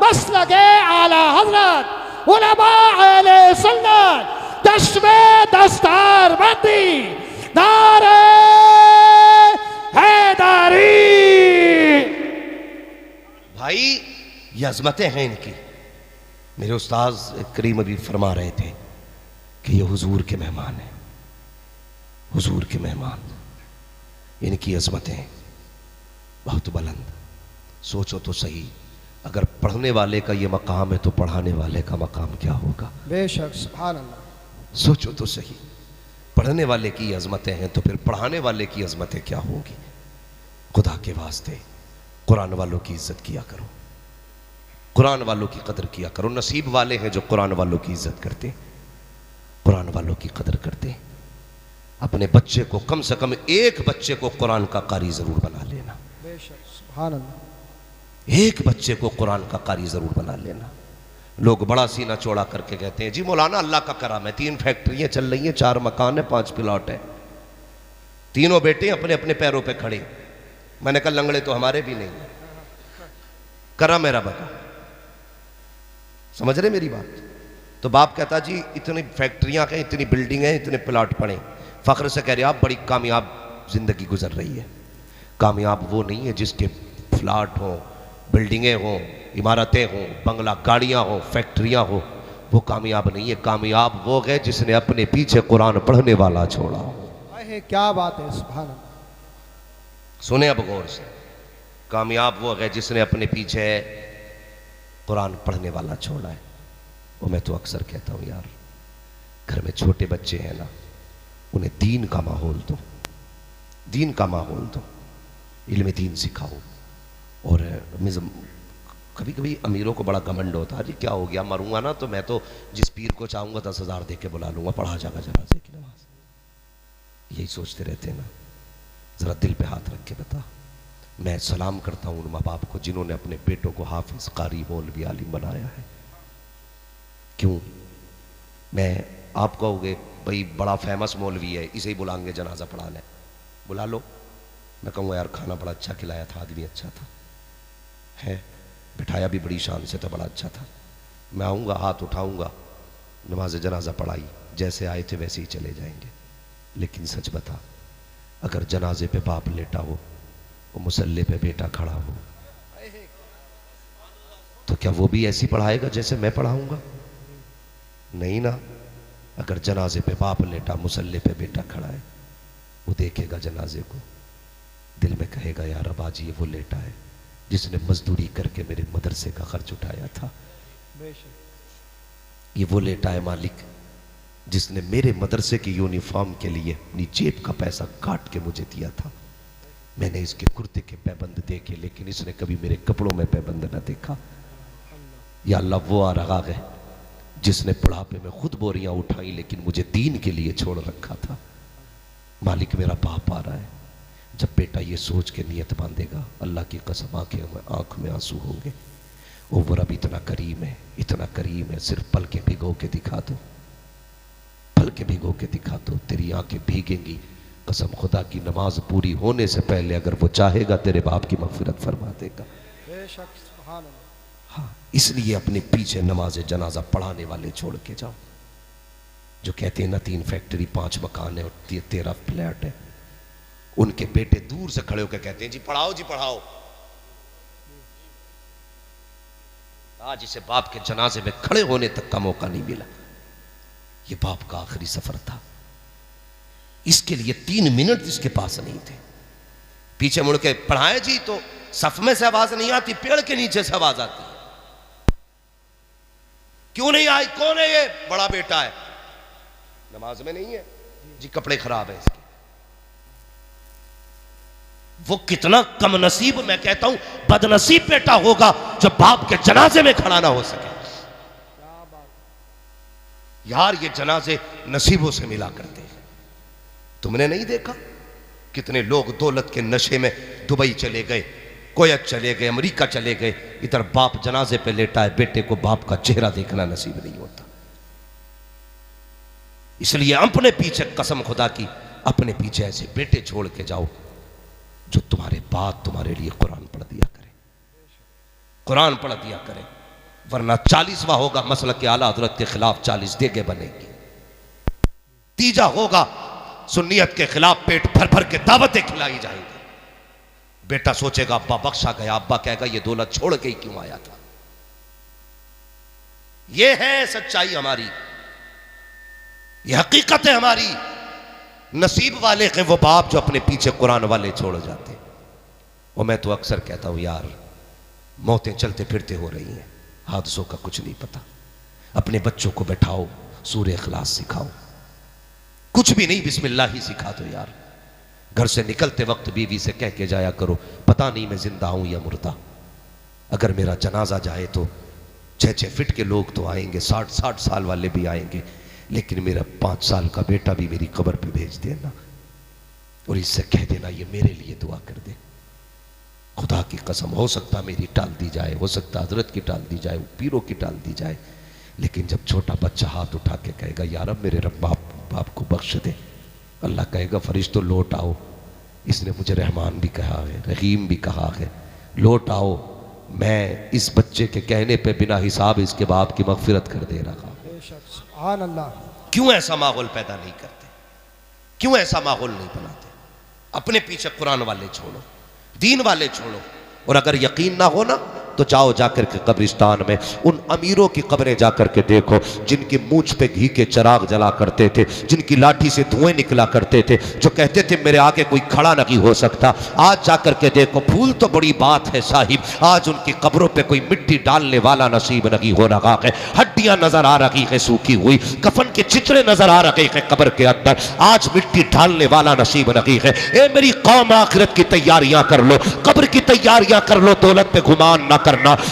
मसलके आला हजरत उलमा अहले सुन्नत चश्मे दस्तार बंदी नारे हैदरी। भाई ये अजमतें हैं इनकी। मेरे उस्ताद करीम अभी फरमा रहे थे कि ये हुजूर के मेहमान हैं, हुजूर के मेहमान। इनकी अजमतें बहुत बुलंद। सोचो तो सही, अगर पढ़ने वाले का ये मकाम है तो पढ़ाने वाले का मकाम क्या होगा। बेशक सुभान अल्लाह। सोचो तो सही, पढ़ने वाले की अजमतें हैं तो फिर पढ़ाने वाले की अजमतें क्या होगी। खुदा के वास्ते कुरान वालों की इज्जत किया करो, कुरान वालों की कदर किया करो। नसीब वाले हैं जो कुरान वालों की इज्जत करते, कुरान वालों की कदर करते। अपने बच्चे को कम से कम एक बच्चे को कुरान का कारी जरूर बना लेना। बेशक सुभान अल्लाह। एक बच्चे को कुरान का कारी जरूर बना लेना। लोग बड़ा सीना चौड़ा करके कहते हैं जी मौलाना अल्लाह का करम है, 3 फैक्ट्रियां चल रही हैं, 4 मकान है, 5 प्लॉट है, तीनों बेटे अपने अपने पैरों पे खड़े। मैंने कहा लंगड़े तो हमारे भी नहीं है, करम है रब का। समझ रहे मेरी बात। तो बाप कहता जी इतनी फैक्ट्रियां हैं, इतनी बिल्डिंग है, इतने प्लॉट पड़े, फख्र से कह रहे आप बड़ी कामयाब जिंदगी गुजर रही है। कामयाब वो नहीं है जिसके फ्लैट हो, बिल्डिंगें हो, इमारतें हो, बंगला गाड़ियां हो, फैक्ट्रियां हो, वो कामयाब नहीं है। कामयाब वो है जिसने अपने पीछे कुरान पढ़ने वाला छोड़ा। क्या बात है सुभान अल्लाह। सुने अब गौर से, कामयाब वो है जिसने अपने पीछे कुरान पढ़ने वाला छोड़ा है। वो मैं तो अक्सर कहता हूँ यार, घर में छोटे बच्चे हैं ना, उन्हें दीन का माहौल दो, दीन का माहौल दो, इल्म दीन सिखाओ। और कभी कभी अमीरों को बड़ा घमंड होता है, जी क्या हो गया, मरूंगा ना तो मैं तो जिस पीर को चाहूंगा 10,000 दे के बुला लूंगा, पढ़ा जाएगा जनाजे की नमाज। यही सोचते रहते हैं ना। जरा दिल पे हाथ रख के बता। मैं सलाम करता हूँ उन माँ बाप को जिन्होंने अपने बेटों को हाफिज, कारी, मौलवी, आलिम बनाया है। क्यों? मैं आप कहोगे भाई बड़ा फेमस मौलवी है, इसे ही बुलाएंगे जनाजा पढ़ाने, बुला लो। मैं कहूँगा यार खाना बड़ा अच्छा खिलाया था, आदमी अच्छा था, है बिठाया भी बड़ी शान से था, बड़ा अच्छा था। मैं आऊँगा, हाथ उठाऊँगा, नमाज जनाजा पढ़ाई, जैसे आए थे वैसे ही चले जाएंगे। लेकिन सच बता, अगर जनाजे पे बाप लेटा हो, वो मुसल्ले पे बेटा खड़ा हो, तो क्या वो भी ऐसी पढ़ाएगा जैसे मैं पढ़ाऊंगा? नहीं ना। अगर जनाजे पे बाप लेटा, मुसल्ले पे बेटा खड़ा है, वो देखेगा जनाजे को, दिल में कहेगा यार अब आज ये वो लेटा है जिसने मजदूरी करके मेरे मदरसे का खर्च उठाया था। ये वो लेटा है मालिक जिसने मेरे मदरसे की यूनिफॉर्म के लिए अपनी जेब का पैसा काट के मुझे दिया था। मैंने इसके कुर्ते के पैबंद देखे, लेकिन इसने कभी मेरे कपड़ों में पैबंद न देखा। या अल्लाह वो आ रहा है जिसने बुढ़ापे में खुद बोरियां उठाई लेकिन मुझे दीन के लिए छोड़ रखा था। मालिक मेरा बाप आ रहा है। जब बेटा ये सोच के नियत बांधेगा, अल्लाह की कसम आंख में आंसू होंगे। ओ वो रब इतना करीम है, इतना करीम है, सिर्फ पल के भिगो के दिखा दो, पल के भिगो के दिखा दो, तेरी आंखें भीगेंगी। कसम खुदा की, नमाज पूरी होने से पहले अगर वो चाहेगा तेरे बाप की मगफिरत फरमा देगा। हाँ, इसलिए अपने पीछे नमाज जनाजा पढ़ाने वाले छोड़ के जाओ जो कहते हैं ना 3 फैक्ट्री, 5 मकान है और 13 फ्लैट है। उनके बेटे दूर से खड़े होकर कहते हैं जी पढ़ाओ, जी पढ़ाओ। आज इसे बाप के जनाजे में खड़े होने तक का मौका नहीं मिला। ये बाप का आखिरी सफर था, इसके लिए 3 मिनट इसके पास नहीं थे। पीछे मुड़ के पढ़ाए जी तो सफ में से आवाज नहीं आती, पेड़ के नीचे से आवाज आती है। क्यों नहीं आई? कौन है ये? बड़ा बेटा है, नमाज में नहीं है जी, कपड़े खराब है इसके। वो कितना कम नसीब, मैं कहता हूं बदनसीब बेटा होगा जो बाप के जनाजे में खड़ा ना हो सके। यार ये जनाजे नसीबों से मिला करते हैं। तुमने नहीं देखा कितने लोग दौलत के नशे में दुबई चले गए, कोयत चले गए, अमेरिका चले गए, इधर बाप जनाजे पे लेटा है, बेटे को बाप का चेहरा देखना नसीब नहीं होता। इसलिए अपने पीछे, कसम खुदा की, अपने पीछे ऐसे बेटे छोड़ के जाओ जो तुम्हारे बाद तुम्हारे लिए कुरान पढ़ दिया करे, कुरान पढ़ दिया करे। वरना 40वां होगा मसलक के आला हजरत के खिलाफ 40 देगे बनेगी। तीजा होगा सुन्नियत के खिलाफ पेट भर भर के दावतें खिलाई जाएंगी। बेटा सोचेगा अब्बा बख्शा गया, अब्बा कहेगा ये दौलत छोड़ के ही क्यों आया था। ये है सच्चाई हमारी, ये हकीकत है हमारी। नसीब वाले हैं वो बाप जो अपने पीछे कुरान वाले छोड़ जाते। और मैं तो अक्सर कहता हूं यार, मौतें चलते फिरते हो रही हैं, हादसों का कुछ नहीं पता। अपने बच्चों को बैठाओ, सूरह इखलास सिखाओ, कुछ भी नहीं बिस्मिल्लाह ही सिखा दो यार। घर से निकलते वक्त बीवी से कह के जाया करो, पता नहीं मैं जिंदा हूं या मुर्दा। अगर मेरा जनाजा जाए तो 6-6 फीट के लोग तो आएंगे, 60-60 साल वाले भी आएंगे, लेकिन मेरा 5 साल का बेटा भी मेरी कब्र पे भेज देना और इससे कह देना ये मेरे लिए दुआ कर दे। खुदा की कसम, हो सकता मेरी टाल दी जाए, हो सकता हजरत की टाल दी जाए, पीरों की टाल दी जाए, लेकिन जब छोटा बच्चा हाथ उठा के कहेगा यार अब मेरे रब बाप को बख्श दे, अल्लाह कहेगा फरिश्तों लौट आओ। इसने मुझे रहमान भी कहा है, रहीम भी कहा है, लौट आओ, मैं इस बच्चे के कहने पे बिना हिसाब इसके बाप की मगफिरत कर दे रहा। सुभान अल्लाह। क्यों ऐसा माहौल पैदा नहीं करते, क्यों ऐसा माहौल नहीं बनाते। अपने पीछे कुरान वाले छोड़ो, दीन वाले छोड़ो। और अगर यकीन ना हो ना तो जाओ जाकर के कब्रिस्तान में उन अमीरों की कब्रें जाकर के देखो जिनकी मूंछ पे घी के चिराग जला करते थे, जिनकी लाठी से धुएं निकला करते थे, जो कहते थे मेरे आगे कोई खड़ा नहीं हो सकता। आज जाकर के देखो, फूल तो बड़ी बात है साहिब, आज उनकी कब्रों पे कोई मिट्टी डालने वाला नसीब नहीं हो रहा है। हड्डियां नजर आ रही है सूखी हुई, कफन के चित्रे नजर आ रहे हैं कब्र के अंदर, आज मिट्टी डालने वाला नसीब नहीं है। ए मेरी कौम, आखिरत की तैयारियां कर लो, कब्र की तैयारियां कर लो, दौलत पे गुमान ना करना।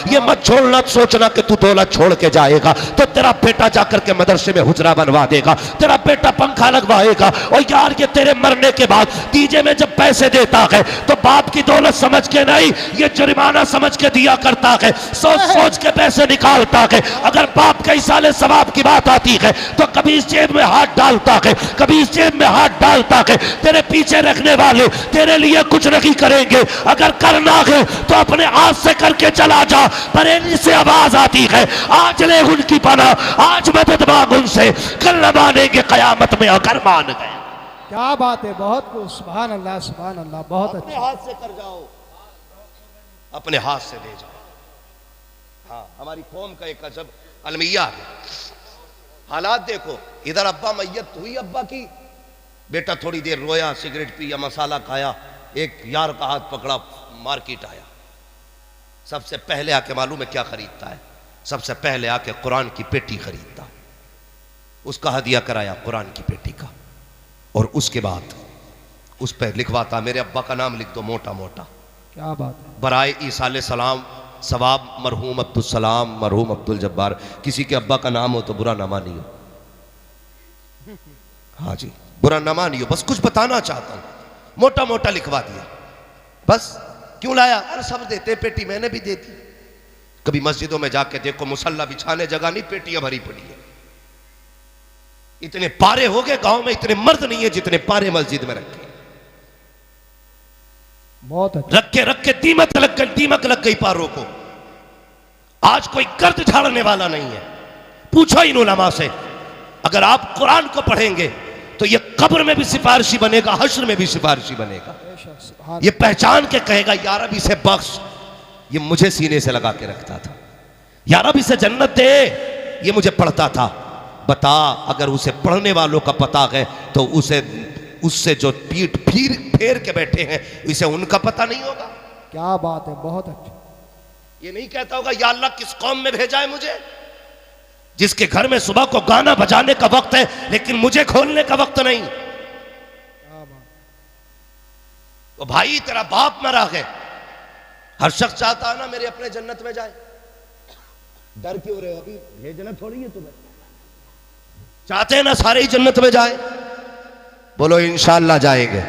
ये मत छोड़ना सोचना कि तू दौलत छोड़ के जाएगा तो तेरा बेटा जाकर के मदरसे में हुजरा बनवा देगा, तेरा बेटा पंखा लगवाएगा। और यार ये तेरे मरने के बाद डीजे में जब पैसे देता है तो बाप की दौलत समझ के नहीं, ये जुर्माना समझ के दिया करता है, सोच सोच के पैसे निकालता है। अगर बाप के इसाले सवाब की बात आती है तो कभी इस जेब में हाथ डालता है, कभी इस जेब में हाथ डालता है। तेरे पीछे रखने वाले तेरे लिए कुछ नहीं करेंगे, अगर करना है तो अपने हाथ से करके चला जा। बरेली से आवाज आती है, आज ले उनकी पनाह, आज मदद मांग उनसे, कल न मानेंगे कयामत में अगर मान गए। क्या बात है, बहुत कुछ। सुभान अल्लाह, सुभान अल्लाह, बहुत अपने अच्छा। हाथ से कर जाओ, अपने हाथ से दे जाओ। हाँ, हमारी कौम का एक अजब अलमिया है। हालात देखो, इधर अब्बा मैयत हुई अब्बा की, बेटा थोड़ी देर रोया, सिगरेट पिया, मसाला खाया, एक यार का हाथ पकड़ा, मार्केट आया, सबसे पहले आके मालूम है क्या खरीदता है, सबसे पहले आके कुरान की पेटी खरीदता, उसका हदिया कराया कुरान की पेटी का, और उसके बाद उस पर लिखवाता मेरे अब्बा का नाम लिख दो मोटा मोटा। क्या बात है। बराए ईसा सलाम सवाब मरहूम अब्दुल सलाम मरहूम अब्दुल जब्बार। किसी के अब्बा का नाम हो तो बुरा ना मानियो, हाँ जी बुरा ना मानियो, बस कुछ बताना चाहता हूं, मोटा मोटा लिखवा दिया बस। क्यों लाया? अरे सब देते पेटी, मैंने भी देती। कभी मस्जिदों में जाके देखो, मुसल्ला बिछाने जगह नहीं, पेटियां भरी पड़ी है। इतने पारे हो गए गांव में, इतने मर्द नहीं है जितने पारे मस्जिद में रखे। बहुत अच्छा। रख के दीमक लग गई पारों को। आज कोई गर्द झाड़ने वाला नहीं है। पूछो इन उलमा से, अगर आप कुरान को पढ़ेंगे तो ये कब्र में भी सिफारिशी बनेगा, हश्र में भी सिफारिशी बनेगा। ये पहचान के कहेगा यार अब इसे बख्श, ये मुझे सीने से लगा के रखता था, यार अब इसे जन्नत दे, ये मुझे पढ़ता था। बता, अगर उसे पढ़ने वालों का पता है तो उससे जो पीठ फेर के बैठे हैं इसे उनका पता नहीं होगा। क्या बात है, बहुत अच्छा। ये नहीं कहता होगा या अल्लाह किस कौम में भेजा है मुझे, जिसके घर में सुबह को गाना बजाने का वक्त है लेकिन मुझे खोलने का वक्त नहीं। तो भाई तेरा बाप मरा है, हर शख्स चाहता है ना मेरे अपने जन्नत में जाए। डर क्यों रहे हो, अभी भेजना थोड़ी है तुम्हें, चाहते हैं ना सारे ही जन्नत में जाए। बोलो इंशाअल्लाह जाएंगे,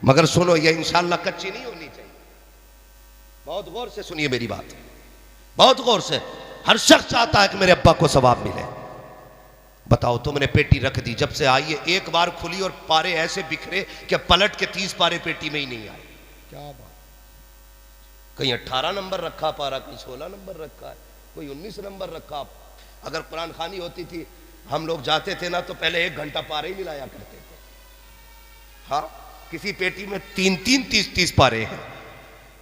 मगर सुनो ये इंशाअल्लाह कच्ची नहीं होनी चाहिए। बहुत गौर से सुनिए मेरी बात, बहुत गौर से। हर शख्स चाहता है कि मेरे अब्बा को सवाब मिले। बताओ, तुमने पेटी रख दी, जब से आई है एक बार खुली और पारे ऐसे बिखरे कि पलट के 30 पारे पेटी में ही नहीं आए। क्या बात। कहीं 18 नंबर रखा पारा, कहीं 16 नंबर रखा है, कोई 19 नंबर रखा। अगर कुरान खानी होती थी, हम लोग जाते थे ना तो पहले 1 घंटा पारे ही मिलाया करते थे। हाँ, किसी पेटी में 3-3 30-30 पारे हैं,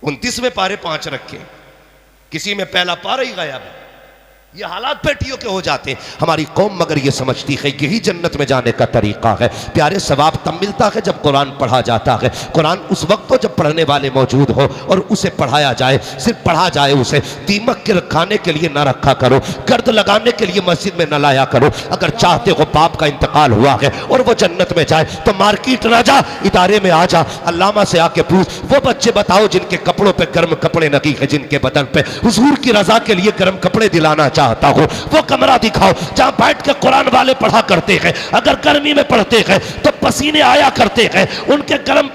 29वें पारे 5 रखे, किसी में पहला पारा ही गायब है। ये हालात पेटियों के हो जाते हैं। हमारी कौम मगर ये समझती है यही जन्नत में जाने का तरीका है। प्यारे, सवाब तब मिलता है जब कुरान पढ़ा जाता है। कुरान उस वक्त तो जब पढ़ने वाले मौजूद हो और उसे पढ़ाया जाए, सिर्फ पढ़ा जाए उसे। दीमक के खाने के लिए ना रखा करो, गर्द लगाने के लिए मस्जिद में न लाया करो। अगर चाहते हो बाप का इंतकाल हुआ है और वो जन्नत में जाए तो मार्केट ना जा, इदारे में आ जा, अल्लामा से आके पूछ, वो बच्चे बताओ जिनके कपड़ों पे गर्म कपड़े लगी है, जिनके बदन पे हुजूर की रजा के लिए गर्म कपड़े दिलाना चाहता हूं, वो कमरा दिखाओ जहां बैठ के कुरान वाले पढ़ा करते हैं। अगर गर्मी में पढ़ते हैं तो पसीने आया करते हैं, उनके गर्म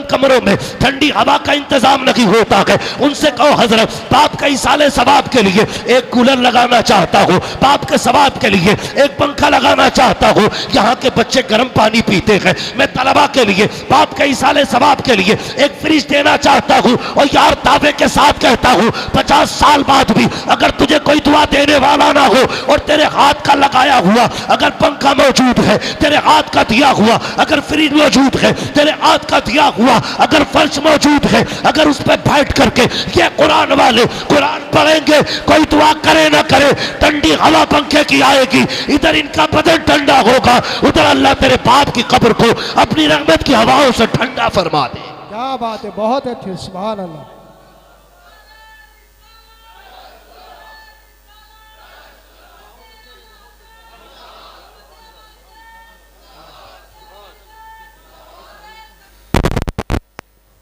कमरों में ठंडी हवा का इंतजाम नहीं होता है। उनसे कहो हजरत, बाप का इसाले सवाब के लिए एक कूलर लगाना चाहता हूं, बाप के सवाब के लिए एक पंखा लगाना चाहता हूं। यहां के बच्चे गर्म पानी पीते हैं, मैं तलबा के लिए बाप के इसाले सवाब के लिए एक फ्रिज देना चाहता हूं। और यार दावे के साथ कहता हूं, 50 साल बाद भी अगर तुझे कोई दुआ देने वाला ना हो और तेरे हाथ का लगाया हुआ अगर पंखा मौजूद है, तेरे हाथ का दिया हुआ अगर फ्रिज मौजूद है, तेरे हाथ का दिया हुआ अगर फर्श मौजूद है, अगर उस पर बैठ करके ये कुरान वाले कुरान पढ़ेंगे, कोई दुआ करे ना करे, ठंडी हवा पंखे की आएगी, इधर इनका बदन ठंडा होगा, उधर अल्लाह तेरे बाप की कब्र को अपनी रहमत की हवाओं से ठंडा फरमा दे। क्या बात है, बहुत अच्छी, सुभान अल्लाह।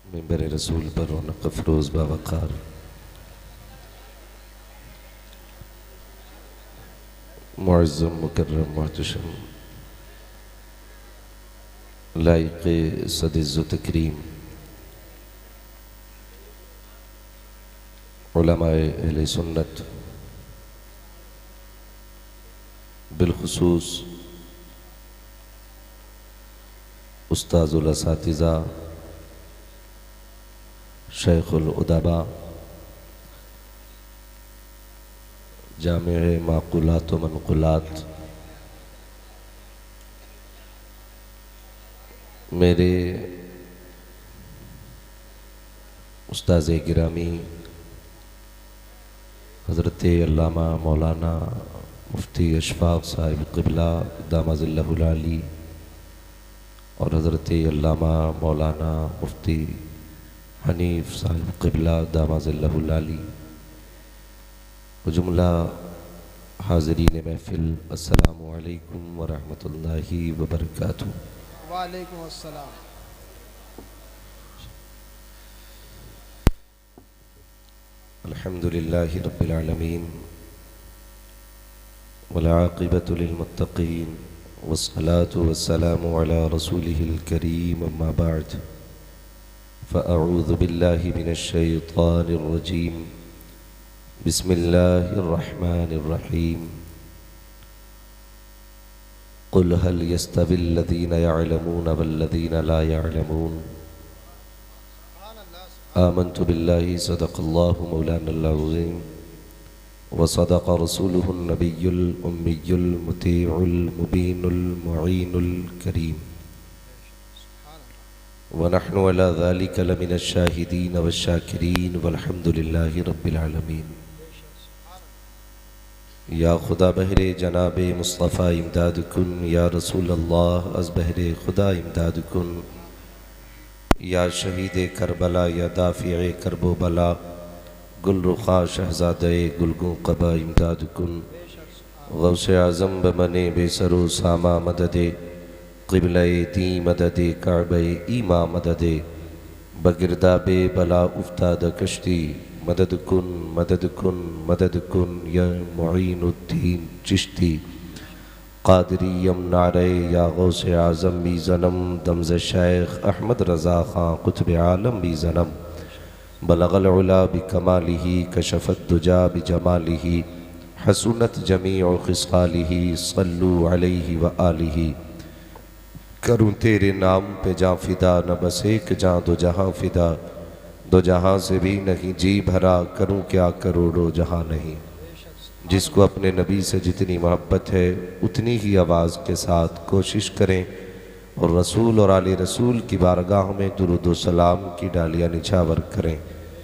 मिंबर रसूल पर रौनक अफरोज बावकार मुअज़्ज़म मुकर्रम मुहतशम लाइक़े सद-ए-इज़्ज़ो तकरीम उलमाए अहले सुन्नत, बिलखुसूस उस्ताज़ुल असातिज़ा, शेखुल उदबा, जामिअ माक़ूलात व मनक़ूलात, मेरे उस्ताज़े गिरामी हज़रत अल्लामा मौलाना मुफ्ती अशफाक़ साहिब क़िबला दामज़िल्लहुल आली और हज़रत अल्लामा मौलाना मुफ्ती हनीफ साहिब क़िबला दामज़िल्लहुल आली, जुमला हाज़रीन महफ़िल, अस्सलामु अलैकुम व रहमतुल्लाहि व बरकातुहू। वालेकुम अस्सलाम। अल्हम्दुलिल्लाहि रब्बिल आलमीन वल आक़िबतु लिल मुत्तक़ीन वस्सलातु वस्सलामु अला रसूलिहिल करीम, अम्मा बअद, फ़अऊज़ु बिल्लाहि मिनश शैतानिर रजीम, बिस्मिल्लाहिर रहमानिर रहीम। क़ुल हल यस्तविल्लज़ीना यअलमून वल्लज़ीना ला यअलमून, आमन्तु बिल्लाहि सदक़ल्लाहु मौलानल अज़ीम व सदक़ रसूलुहुन नबियुल उम्मियुल मुतीउल मुबीनुल मुईनुल करीम व नहनु अला ज़ालिका लमिनश शाहिदीन वश्शाकिरीन वल्हम्दुलिल्लाहि रब्बिल आलमीन। या खुदा बहरे जनाबे मुस्तफ़ा इमदाद कुन, या रसूल अल्लाह अज़ बहरे खुदा इमदाद कुन, या शहीद करबला या दाफ़िए करबो बला, गुलरुखा शहज़ादे गुलगुं क़बा इमदाद कुन, गौसे आज़म बमने बेसरो सामा मददे, क़िबले दी मददे काबे ईमा मददे, बगिरदाबे बला उफ्ताद कश्ती, मदद कुन मदद कुन मदद कुन, या मुईनुद्दीन चिश्ती क़ादरी यमनारे, या गौसे आज़म बी ज़नम, दमज़ शेख अहमद रज़ा ख़ां क़ुत्ब आलम बी ज़नम, बलग़ल उला बिकमालिही कशफ़त दुजा बिजमालिही, हसुनत जमीउ ख़िसालिही, सल्लु अलैहि व आलिही। करूँ तेरे नाम पे जाँ फ़िदा, न बस एक जाँ दो जहाँ फ़िदा, दो जहाँ से भी नहीं जी भरा, करूँ क्या करोड़ों जहाँ नहीं। जिसको अपने नबी से जितनी मोहब्बत है उतनी ही आवाज़ के साथ कोशिश करें और रसूल और आले रसूल की बारगाह में दुरूद व सलाम की डालियाँ निछावर करें।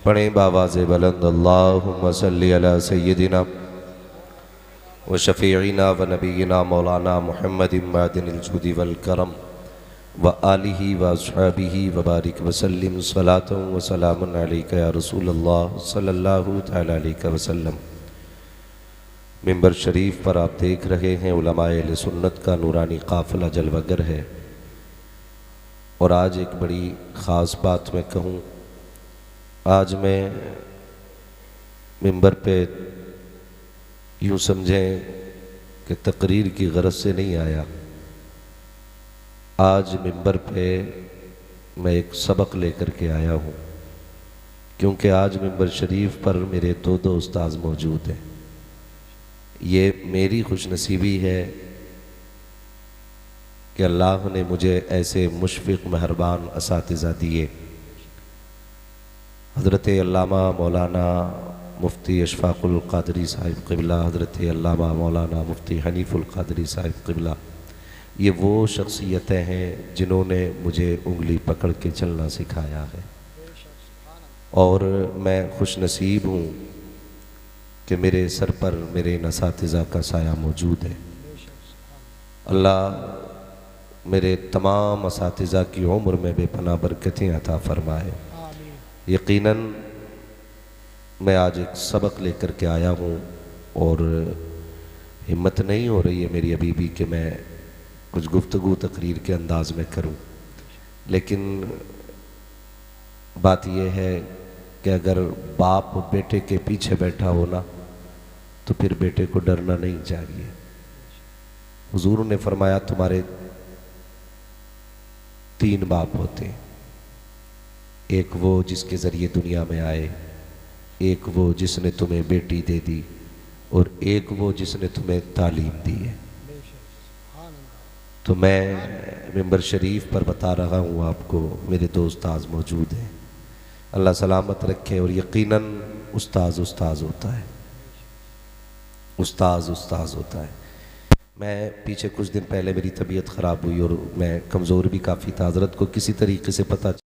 पढ़ें बावाज़ बुलंद अल्लाहुम्मा सल्ली अला सय्यदिना व शफ़ीइना व नबीना मौलाना मुहम्मद मादिनिल जुदी वल करम व आलिही व अस्हाबिही व बारिक वसल्लिम सलातन व सलामुन अलैका या रसूलल्लाह सल्लल्लाहु तआला अलैहि वसल्लम। मिंबर शरीफ पर आप देख रहे हैं उलमाए अहले सुन्नत का नूरानी काफ़िला जलवागर है। और आज एक बड़ी ख़ास बात मैं कहूँ, आज मैं मिंबर पे यूँ समझें कि तकरीर की गरज से नहीं आया। आज मिंबर पे मैं एक सबक लेकर के आया हूँ, क्योंकि आज मिंबर शरीफ पर मेरे दो उस्ताद मौजूद हैं। ये मेरी खुशनसीबी है कि अल्लाह ने मुझे ऐसे मुशफ़िक़ मेहरबान असातिज़ा दिए। हज़रत अल्लामा मौलाना मुफ्ती अशफ़ाक़ुल क़ादरी साहिब क़िबला, हज़रत अल्लामा मौलाना मुफ्ती हनीफ़ुल क़ादरी साहिब क़िबला, ये वो शख्सियतें हैं जिन्होंने मुझे उंगली पकड़ के चलना सिखाया है। और मैं खुशनसीब हूँ कि मेरे सर पर मेरे इन असातिज़ा का साया मौजूद है। अल्लाह मेरे तमाम असातिज़ा की उम्र में बेपनाह बरकतें अता फ़रमाए। यकीनन मैं आज एक सबक लेकर के आया हूँ और हिम्मत नहीं हो रही है मेरी अभी भी कि मैं कुछ गुफ्तगू तकरीर के अंदाज में करूँ, लेकिन बात यह है कि अगर बाप बेटे के पीछे बैठा हो ना तो फिर बेटे को डरना नहीं चाहिए। हुजूर ने फरमाया तुम्हारे 3 बाप होते हैं, एक वो जिसके ज़रिए दुनिया में आए, एक वो जिसने तुम्हें बेटी दे दी, और एक वो जिसने तुम्हें तालीम दी है। तो मैं मिंबर शरीफ पर बता रहा हूँ आपको, मेरे 2 उस्ताद मौजूद हैं। अल्लाह सलामत रखे। और यकीनन उस्ताद होता है, उस्ताद होता है। मैं पीछे कुछ दिन पहले मेरी तबीयत ख़राब हुई और मैं कमज़ोर भी काफ़ी था। हज़रत को किसी तरीके से पता